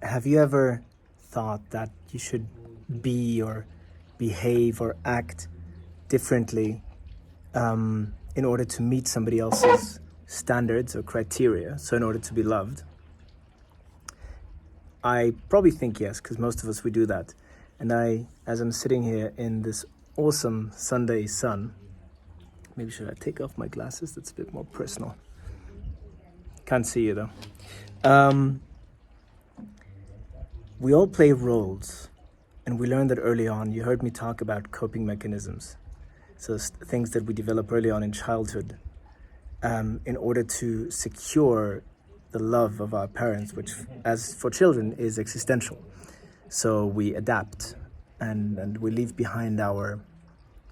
Have you ever thought that you should be or behave or act differently in order to meet somebody else's standards or criteria, so in order to be loved? I probably think yes, because most of us, we do that. And as I'm sitting here in this awesome Sunday sun, maybe should I take off my glasses? That's a bit more personal. Can't see you though. We all play roles, and we learned that early on. You heard me talk about coping mechanisms. So things that we develop early on in childhood in order to secure the love of our parents, which as for children is existential. So we adapt and we leave behind our,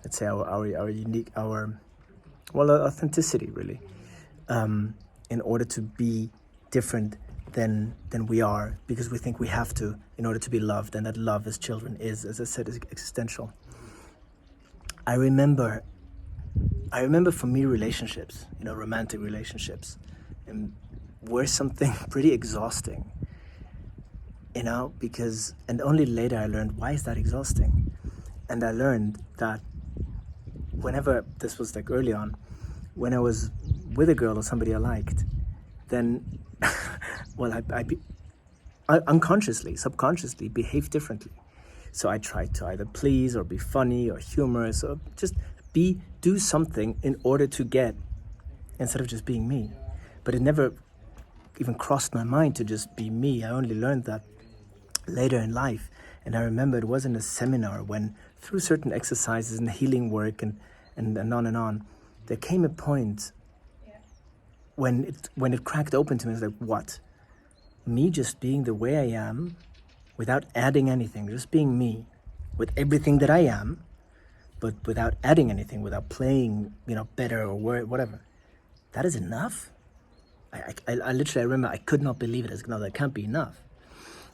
let's say, our unique, authenticity really, in order to be different than we are, because we think we have to in order to be loved, and that love as children is, as I said, is existential. I remember for me, relationships, romantic relationships, were something pretty exhausting, because, and only later I learned, why is that exhausting? And I learned that whenever, this was like early on, when I was with a girl or somebody I liked, then, well, I unconsciously, subconsciously behave differently. So I tried to either please or be funny or humorous or just do something in order to get, instead of just being me. But it never even crossed my mind to just be me. I only learned that later in life. And I remember it was in a seminar when, through certain exercises and healing work and on, there came a point when it cracked open to me. It's like, what? Me just being the way I am, without adding anything, just being me, with everything that I am, but without adding anything, without playing, better or whatever. That is enough? I literally remember I could not believe it. No, that can't be enough.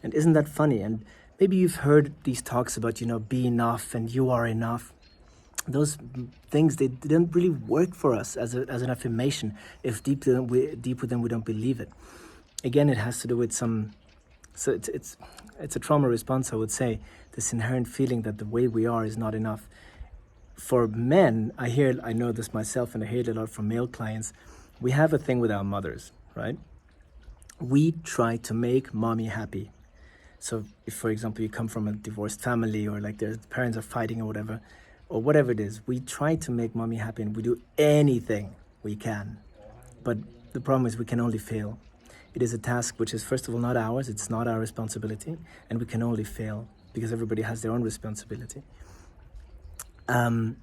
And isn't that funny? And maybe you've heard these talks about, be enough and you are enough. Those things, they didn't really work for us as an affirmation if deep within we don't believe it. Again, it has to do with so it's a trauma response, I would say, this inherent feeling that the way we are is not enough. For men, I know this myself, and I hear it a lot from male clients. We have a thing with our mothers, right? We try to make mommy happy. So if, for example, you come from a divorced family, or like their parents are fighting or whatever it is, we try to make mommy happy, and we do anything we can. But the problem is we can only fail. It is a task which is, first of all, not ours. It's not our responsibility, and we can only fail because everybody has their own responsibility. But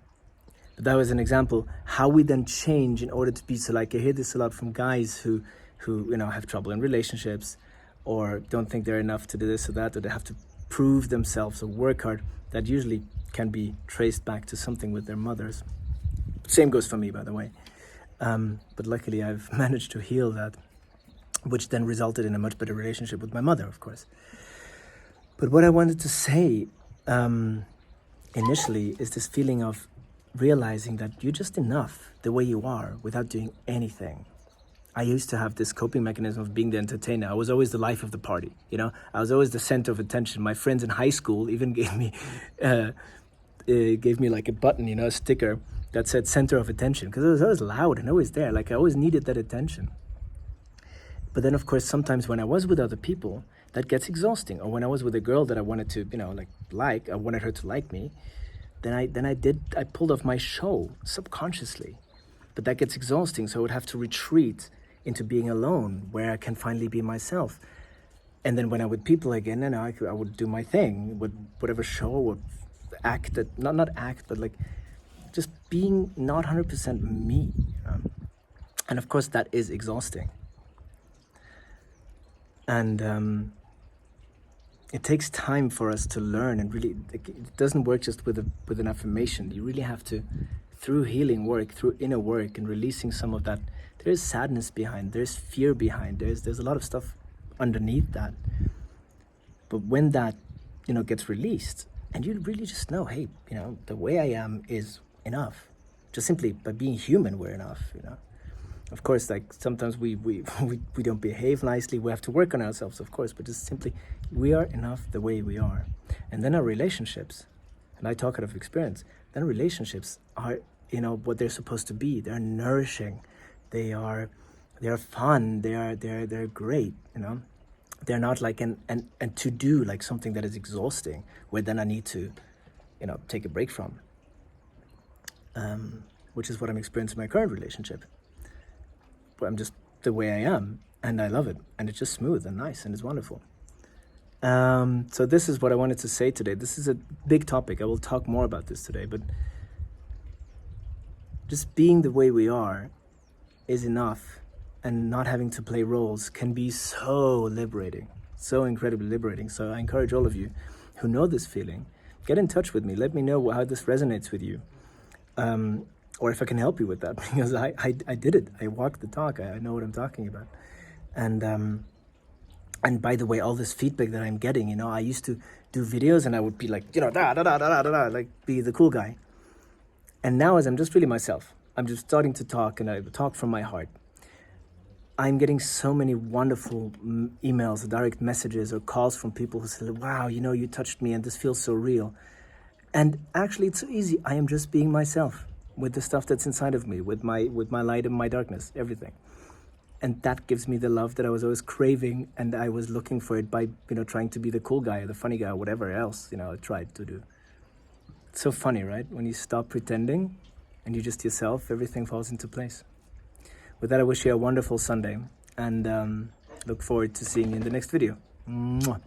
that was an example. How we then change in order to be, so like I hear this a lot from guys who have trouble in relationships, or don't think they're enough to do this or that, or they have to prove themselves or work hard. That usually can be traced back to something with their mothers. Same goes for me, by the way. But luckily I've managed to heal that, which then resulted in a much better relationship with my mother, of course. But what I wanted to say initially is this feeling of realizing that you're just enough the way you are without doing anything. I used to have this coping mechanism of being the entertainer. I was always the life of the party, I was always the center of attention. My friends in high school even gave me like a button, a sticker that said center of attention, because it was always loud and always there. Like I always needed that attention. But then, of course, sometimes when I was with other people, that gets exhausting. Or when I was with a girl that I wanted to, I wanted her to like me, then I pulled off my show subconsciously. But that gets exhausting, so I would have to retreat into being alone, where I can finally be myself. And then when I'm with people again, I would do my thing with whatever show or act, not act, but like just being not 100% me. And of course, that is exhausting. And it takes time for us to learn, and really, it doesn't work just with an affirmation. You really have to, through healing work, through inner work, and releasing some of that. There's sadness behind, there's fear behind, there's a lot of stuff underneath that. But when that, gets released, and you really just know, hey, the way I am is enough. Just simply by being human, we're enough, Of course, like sometimes we don't behave nicely. We have to work on ourselves, of course, but just simply we are enough the way we are. And then our relationships, and I talk out of experience, then relationships are, you know, what they're supposed to be. They're nourishing, they're fun, they're great, you know. They're not like and to do like something that is exhausting, where then I need to, you know, take a break from. Which is what I'm experiencing in my current relationship. But I'm just the way I am, and I love it, and it's just smooth and nice, and it's wonderful. So this is what I wanted to say today. This is a big topic. I will talk more about this today, but just being the way we are is enough, and not having to play roles can be so liberating, so incredibly liberating. So I encourage all of you who know this feeling, get in touch with me. Let me know how this resonates with you, or if I can help you with that, because I did it. I walked the talk. I know what I'm talking about. And by the way, all this feedback that I'm getting, you know, I used to do videos and I would be like, you know, like be the cool guy. And now, as I'm just really myself, I'm just starting to talk, and I talk from my heart. I'm getting so many wonderful emails, direct messages, or calls from people who say, wow, you know, you touched me and this feels so real. And actually, it's so easy. I am just being myself with the stuff that's inside of me, with my light and my darkness, everything. And that gives me the love that I was always craving, and I was looking for it by, you know, trying to be the cool guy or the funny guy or whatever else, you know, I tried to do. It's so funny, right? When you stop pretending and you're just yourself, everything falls into place. With that, I wish you a wonderful Sunday, and look forward to seeing you in the next video. Mwah.